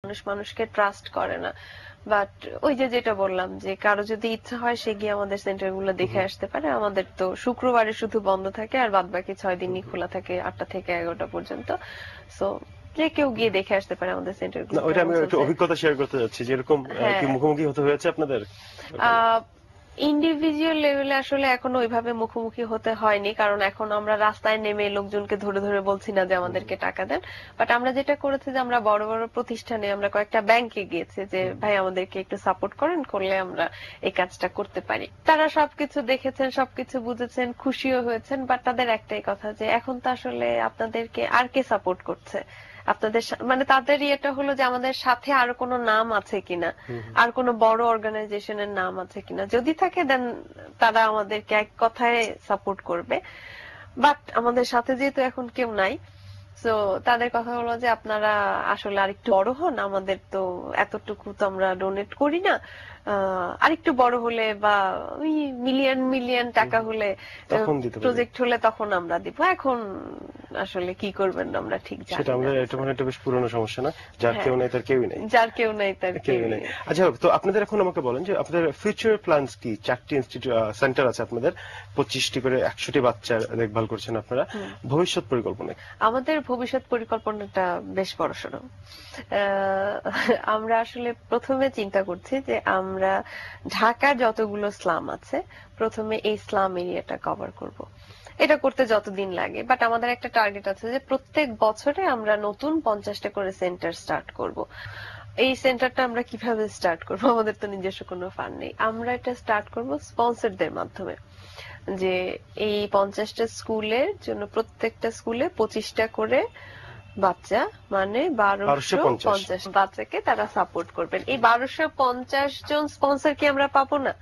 মানুষ মানুষকে ট্রাস্ট করে না। বাট ওই যে যেটা বললাম যে কারো যদি ইচ্ছা হয় সে গিয়ে আমাদের সেন্টার গুলো দেখে আসতে পারে। আমাদের তো শুক্রবারে শুধু বন্ধ থাকে আর বাদ বাকি 6 দিনই খোলা থাকে 8টা থেকে 11টা পর্যন্ত। সো যে কেউ গিয়ে দেখে আসতে পারে আমাদের সেন্টার গুলো। ওইটা আমি একটু অভিজ্ঞতা শেয়ার করতে যাচ্ছি, যেরকম কি মুখোমুখি হতে হয়েছে আপনাদের? ইন্ডিভিজুয়াল লেভেলে আসলে এখনো ওইভাবে মুখোমুখি হতে হয়নি, কারণ এখন আমরা রাস্তায় নেমে লোকজনকে ধরে ধরে বলছি না যে আমাদেরকে টাকা দেন। বাট আমরা যেটা করেছি যে আমরা বড় বড় প্রতিষ্ঠানে, আমরা কয়েকটা ব্যাংকে গিয়েছি যে ভাই আমাদেরকে একটু সাপোর্ট করেন, করলে আমরা এই কাজটা করতে পারি। তারা সবকিছু দেখেছেন, সবকিছু বুঝেছেন, খুশিও হয়েছেন। বাট তাদের একটাই কথা যে এখন তো আসলে আপনাদেরকে আর কে সাপোর্ট করছে, আপনাদের মানে তাদের ইয়েটা হলো যে আমাদের সাথে আর কোনো নাম আছে কিনা, আর কোনো বড় অর্গানাইজেশনের নাম আছে কিনা। যদি থাকে দেন তারা আমাদেরকে এক কথায় সাপোর্ট করবে। বাট আমাদের সাথে যেহেতু এখন কেউ নাই, তো তাদের কথা হলো যে আপনারা আসলে আরেকটু বড় হন, আমাদের তো এতটুকু তো আমরা ডোনেট করি না, আরেকটু বড় হলে বা ওই মিলিয়ন মিলিয়ন টাকা হলে, প্রজেক্ট হলে তখন আমরা দিব। এখন আসলে কি করবেন আমরা ঠিক জানি না। সেটা আমরা এটা মানে একটা বেশ পুরনো সমস্যা না, যার কেউ নাই তার কেউই নাই, যার কেউ নাই তার কেউই নাই। আচ্ছা, তো আপনাদের এখন আমাকে বলেন যে আপনাদের ফিউচার প্ল্যানস কি? 4টি সেন্টার আছে আপনাদের, 25টি করে 100টি বাচ্চার দেখভাল করছেন আপনারা। ভবিষ্যৎ পরিকল্পনা? আমাদের ভবিষ্যৎ পরিকল্পনাটা বেশ বড়সড়। আমরা আসলে প্রথমে চিন্তা করছি যে আমরা ঢাকার যতগুলো স্লাম আছে প্রথমে এই স্লাম এরিয়াটা কভার করব। এটা করতে যতদিন লাগে, বাট আমাদের একটা টার্গেট আছে যে প্রত্যেক বছরে আমরা নতুন 50টা করে সেন্টার স্টার্ট করব। এই সেন্টারটা আমরা কিভাবে স্টার্ট করব? আমাদের তো নিজস্ব কোনো ফান্ড নেই। আমরা এটা স্টার্ট করব স্পন্সরদের মাধ্যমে, যে এই 50টা স্কুলের জন্য প্রত্যেকটা স্কুলে 25টা করে বাচ্চা, মানে 1250 বাচ্চাকে তারা সাপোর্ট করবেন। এই 1250 জন স্পন্সর কি আমরা পাবো না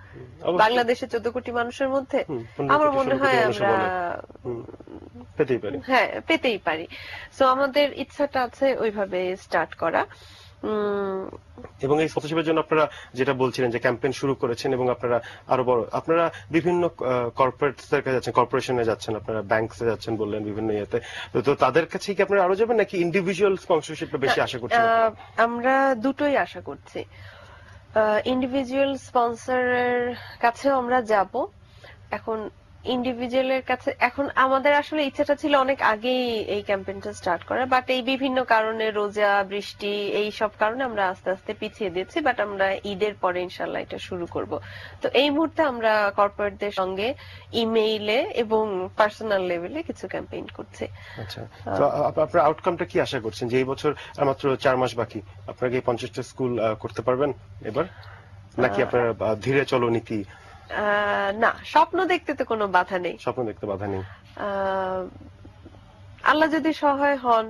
বাংলাদেশে 14 কোটি মানুষের মধ্যে? আমার মনে হয় আমরা পেতেই পারি। সো আমাদের ইচ্ছাটা আছে ওইভাবে স্টার্ট করা। এবং এই স্পন্সরশিপের জন্য আপনারা যেটা বলছিলেন যে ক্যাম্পেইন শুরু করেছেন, এবং আপনারা আরো বড়, আপনারা বিভিন্ন কর্পোরেটসের কাছে যাচ্ছেন, কর্পোরেশনে যাচ্ছেন, আপনারা ব্যাংকসে যাচ্ছেন বললেন, বিভিন্ন ইয়েতে। তো তাদের কাছে কি আপনারা আরো যাবেন নাকি ইন্ডিভিজুয়াল স্পন্সরশিপটা বেশি আশা করছেন? আমরা দুটোই আশা করছি। ইন্ডিভিজুয়াল স্পন্সরের কাছেও আমরা যাব। এখন ইন্ডিভিজুয়ালের কাছে এখন আমাদের আসলে ইচ্ছাটা ছিল অনেক আগেই এই ক্যাম্পেইনটা স্টার্ট করা, বাট এই বিভিন্ন কারণে, রোজা, বৃষ্টি, এই সব কারণে আমরা আস্তে আস্তে পিছিয়ে দিয়েছি। বাট আমরা ঈদের পরে ইনশাআল্লাহ এটা শুরু করব। তো এই মুহূর্তে আমরা কর্পোরেটদের সঙ্গে ইমেইলে এবং পার্সোনাল লেভেলে কিছু ক্যাম্পেইন করছি। আচ্ছা, তো আপনারা আউটকামটা কি আশা করছেন যে এই বছর মাত্র 4 মাস বাকি, আপনারা কি 50টা স্কুল করতে পারবেন এবার, নাকি আপনারা ধীরে চলো নীতি? না, স্বপ্ন দেখতে তো কোনো বাধা নেই। স্বপ্ন দেখতে বাধা নেই। আল্লাহ যদি সহায় হন,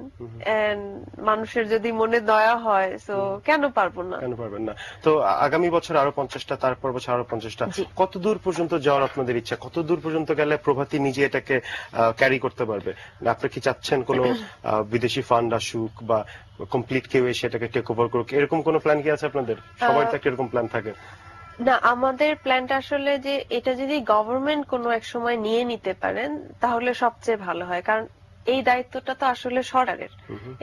মানুষের যদি মনে দয়া হয়, তো কেন পারবো না? কেন পারবেন না? তো আগামী বছর আরো 50টা, তারপর বছর আরো 50টা, কত দূর পর্যন্ত যাওয়ার আপনাদের ইচ্ছা? কত দূর পর্যন্ত গেলে প্রভাতী নিজে এটাকে ক্যারি করতে পারবে? আপনি কি চাচ্ছেন কোনো বিদেশি ফান্ড আসুক বা কমপ্লিট কেউ এসে এটাকে টেক ওভার করুক, এরকম কোনো প্ল্যান কি আছে আপনাদের? সবার তো একটা এরকম প্ল্যান থাকে না। আমাদের প্ল্যানটা আসলে যে এটা যদি গভর্নমেন্ট কোনো এক সময় নিয়ে নিতে পারেন তাহলে সবচেয়ে ভালো হয়, কারণ এই দায়িত্বটা তো আসলে সরকারের।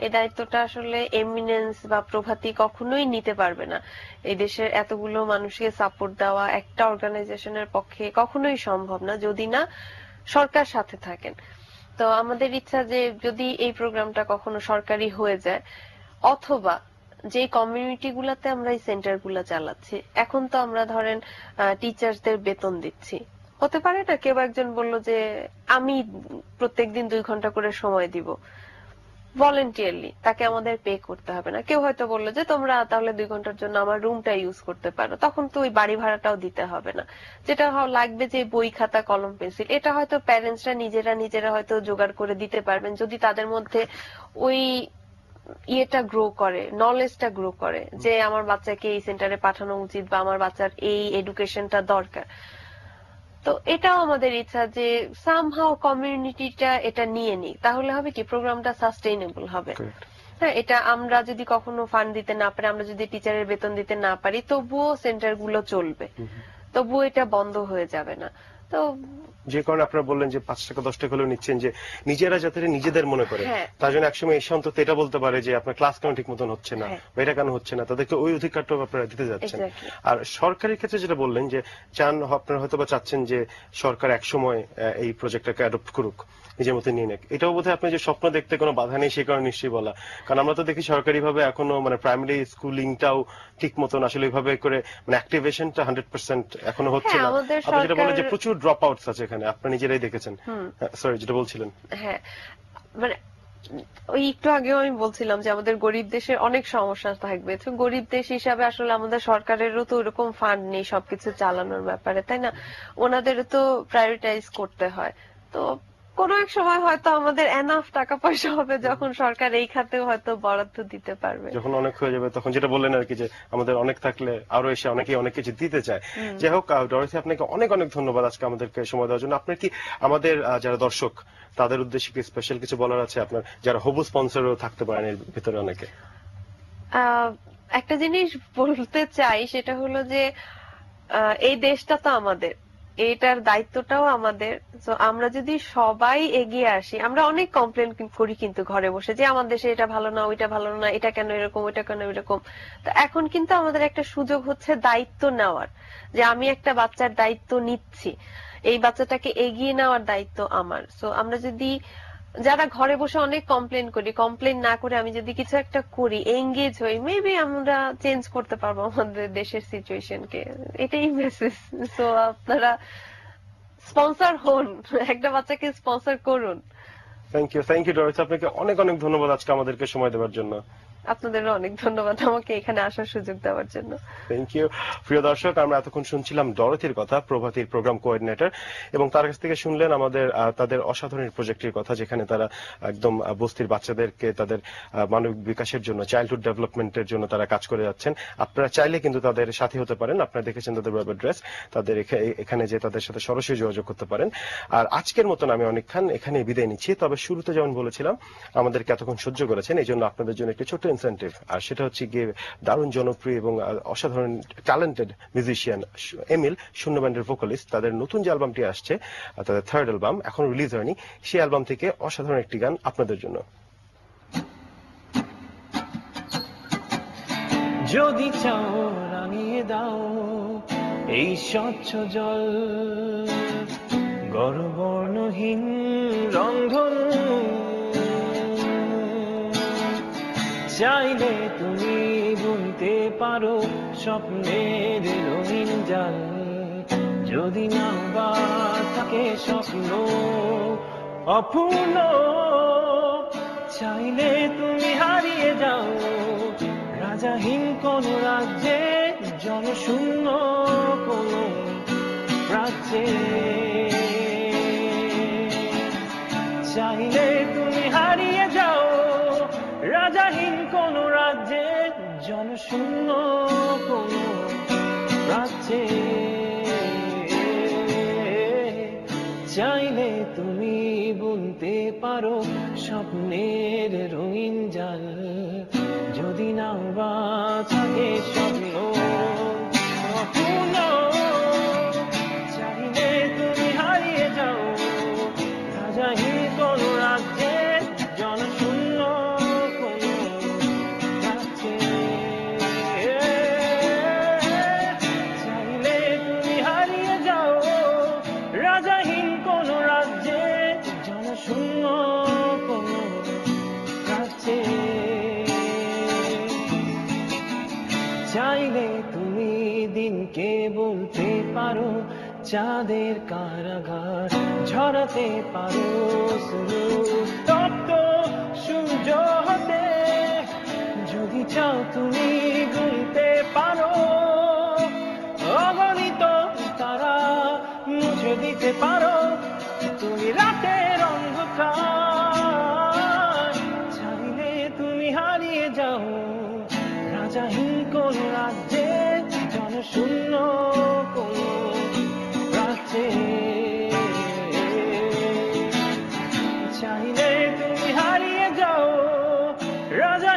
এই দায়িত্বটা আসলে এমিনেন্স বা প্রভাতী কখনোই নিতে পারবে না। এই দেশের এতগুলো মানুষকে সাপোর্ট দেওয়া একটা অর্গানাইজেশনের পক্ষে কখনোই সম্ভব না যদি না সরকার সাথে থাকেন। তো আমাদের ইচ্ছা যে যদি এই প্রোগ্রামটা কখনো সরকারি হয়ে যায়, অথবা যে কমিউনিটি গুলাতে আমরা এই সেন্টার গুলা চালাচ্ছি, এখন তো আমরা ধরেন টিচার্সদের বেতন দিচ্ছি, হতে পারে না কেউ একজন বললো যে আমি প্রত্যেকদিন 2 ঘন্টা করে সময় দিব ভলেন্টিয়ারলি, তাকে আমাদের পে করতে হবে না। কেউ হয়তো বললো যে তোমরা তাহলে 2 ঘন্টার জন্য আমার রুমটা ইউজ করতে পারো, তখন তো ওই বাড়ি ভাড়াটাও দিতে হবে না। যেটা লাগবে যে বই, খাতা, কলম, পেন্সিল, এটা হয়তো প্যারেন্টসরা নিজেরা হয়তো জোগাড় করে দিতে পারবেন যদি তাদের মধ্যে ওই ইয়েটা গ্রো করে, নলেজটা গ্রো করে যে আমার বাচ্চাকে এই সেন্টারে পাঠানো উচিত বা আমার বাচ্চার এই এডুকেশনটা দরকার। তো এটাও আমাদের ইচ্ছা যে সামহাও কমিউনিটিটা এটা নিয়ে নিক, তাহলে হবে কি প্রোগ্রামটা সাস্টেইনেবল হবে। হ্যাঁ, এটা আমরা যদি কখনো ফান্ড দিতে না পারি, আমরা যদি টিচারের বেতন দিতে না পারি, তবুও সেন্টার গুলো চলবে, তবুও এটা বন্ধ হয়ে যাবে না। তো যে কারণে আপনারা বললেন যে 5 টাকা 10 টাকা হলেও নিচ্ছেন, যে নিজেরা যাতে নিজেদের মনে করে, তার জন্য একসময় এসে অন্তত এটা বলতে পারে যে আপনার ক্লাস কেন ঠিক মতন হচ্ছে না বা এটা কেন হচ্ছে না, তাদেরকে ওই অধিকারটাও আপনারা দিতে যাচ্ছেন। আর সরকারের ক্ষেত্রে যেটা বললেন যে আপনারা হয়তো বা চাচ্ছেন যে সরকার একসময় এই প্রজেক্টটাকে অ্যাডপ্ট করুক, নিজের মতো নিয়ে নেক, এটাও বোধহয় আপনি যে স্বপ্ন দেখতে কোনো বাধা নেই সেই কারণে নিশ্চয়ই বলা। কারণ আমরা তো দেখি সরকারি ভাবে এখনো মানে প্রাইমারি স্কুলিংটাও ঠিক মতন আসলে এইভাবে করে মানে অ্যাক্টিভেশনটা 100% এখনো হচ্ছে না। আপনি যেটা বললেন যে প্রচুর ড্রপ আউটস আছে এখানে, আপনি নিজেরাই দেখেছেন। সরি, যেটা বলছিলেন। হ্যাঁ, মানে ওই একটু আগেও আমি বলছিলাম যে আমাদের গরিব দেশের অনেক সমস্যা থাকবে, তো গরিব দেশ হিসাবে আসলে আমাদের সরকারেরও তো ওরকম ফান্ড নেই সবকিছু চালানোর ব্যাপারে, তাই না? ওনাদেরও তো প্রায়োরিটাইজ করতে হয়। তো কোন এক সময় হয়তো আমাদের এনাফ টাকা পয়সা হবে যখন সরকার এই খাতেও হয়তো বরাদ্দ দিতে পারবে, যখন অনেক হয়ে যাবে তখন, যেটা বললেন আর কি, যে আমাদের অনেক থাকলে আরো এসে অনেকেই অনেক কিছু দিতে চায়। যাই হোক, ডরোথি আপনাকে অনেক অনেক ধন্যবাদ আজকে আমাদেরকে সময় দেওয়ার জন্য। আপনার কি আমাদের যারা দর্শক তাদের উদ্দেশ্যে কি স্পেশাল কিছু বলার আছে, আপনার যারা হবু স্পন্সরও থাকতে পারেন এর ভিতরে অনেকে? একটা জিনিস বলতে চাই, সেটা হলো যে এই দেশটা তো আমাদের, এটার দায়িত্বটাও আমাদের। তো আমরা যদি সবাই এগিয়ে আসি, আমরা অনেক কমপ্লেন করি কিন্তু ঘরে বসে যে আমাদের দেশে এটা ভালো না, ওইটা ভালো না, এটা কেন এরকম, ওইটা কেন এরকম। তো এখন কিন্তু আমাদের একটা সুযোগ হচ্ছে দায়িত্ব নেওয়ার, যে আমি একটা বাচ্চার দায়িত্ব নিচ্ছি, এই বাচ্চাটাকে এগিয়ে নেওয়ার দায়িত্ব আমার। সো আমরা যদি, যারা ঘরে বসে অনেক কমপ্লেন করি, কমপ্লেন না করে আমি যদি কিছু একটা করি, এঙ্গেজ হই, মেবি আমরা চেঞ্জ করতে পারবো আমাদের দেশের সিচুয়েশনকে। এটাই মেসেজ। সো আপনারা স্পন্সর হন, একটা বাচ্চাকে স্পন্সর করুন। থ্যাংক ইউ ডরোথি, আপনাকে অনেক অনেক ধন্যবাদ আজকে আমাদেরকে সময় দেওয়ার জন্য। আপনাদেরও অনেক ধন্যবাদ আমাকে এখানে আসার সুযোগ দেওয়ার জন্য। Thank you. প্রিয় দর্শক, আমরা এতক্ষণ শুনছিলাম ডরোথির কথা, প্রভাতীর প্রোগ্রাম কোঅর্ডিনেটর, এবং তার কাছ থেকে শুনলেন আমাদের তাদের অসাধারণ প্রজেক্টের কথা, যেখানে তারা একদম বস্তির বাচ্চাদেরকে তাদের মানবিক বিকাশের জন্য, চাইল্ডহুড ডেভেলপমেন্টের জন্য তারা কাজ করে যাচ্ছেন। আপনারা চাইলে কিন্তু তাদের সাথী হতে পারেন। আপনারা দেখেছেন তাদের ওয়েব অ্যাড্রেস, তাদের এখানে যে তাদের সাথে সরাসরি যোগাযোগ করতে পারেন। আর আজকের মতন আমি অনেক খান এখানে বিদায় নিচ্ছি। তবে শুরুতে যেমন বলেছিলাম, আমাদেরকে এতক্ষণ সহ্য করেছেন, এই জন্য আপনাদের জন্য একটি ছোট্ট ইনসেন্টিভ, আর সেটা হচ্ছে গিয়ে দারুণ জনপ্রিয় এবং অসাধারণ ট্যালেন্টেড মিউজিশিয়ান এমিল, শূন্য ব্যান্ডের ভোকালিস্ট, তাদের নতুন যে অ্যালবামটি আসছে, তাদের থার্ড অ্যালবাম এখন রিলিজ হয়নি, সেই অ্যালবাম থেকে অসাধারণ একটি গান আপনাদের জন্য। যদি চাও রাঙিয়ে দাও এই স্বচ্ছ জল, গর্বর্ণহীন রংধনু, চাইলে তুমি বুনতে পারো স্বপ্নের রঙিন জাল। যদি না বা থাকে স্বপ্ন অপূর্ণ, চাইলে তুমি হারিয়ে যাও রাজাহীন কোন রাজ্যে, জনশূন্য কোন রাজ্যে। চাইলে তুমি হারিয়ে যাও রাজাহীন কোন রাজ্যে, জনশূন্য কোন রাজ্যে। চাইলে তুমি বুনতে পারো স্বপ্নের রঙিন জাল। যদি না বা থাকে স্বপ্ন অপূর্ণ, চাইলে তুমি হারিয়ে যাও রাজাহীন কোন রাজ্যে, জনশূন্য কোন রাজ্যে। চাইলে তুমি হারিয়ে যাও রাজাহীন কোন রাজ্যে, জনশূন্য কোন রাজ্যে। চাইলে তুমি দিনকে বলতে পারো চাঁদের কারাগার, ঝরাতে পারো তপ্ত সূর্য হতে। যদি চাও তুমি গুনতে পারো অগণিত তারা, মুছে দিতে পারো তুমি রাতের অন্ধকার। চাইলে তুমি হারিয়ে যাও রাজাহীন কোন রাজ্যে, জনশূন্য কোন রাজ্যে। চাইলে তুমি হারিয়ে যাও রাজা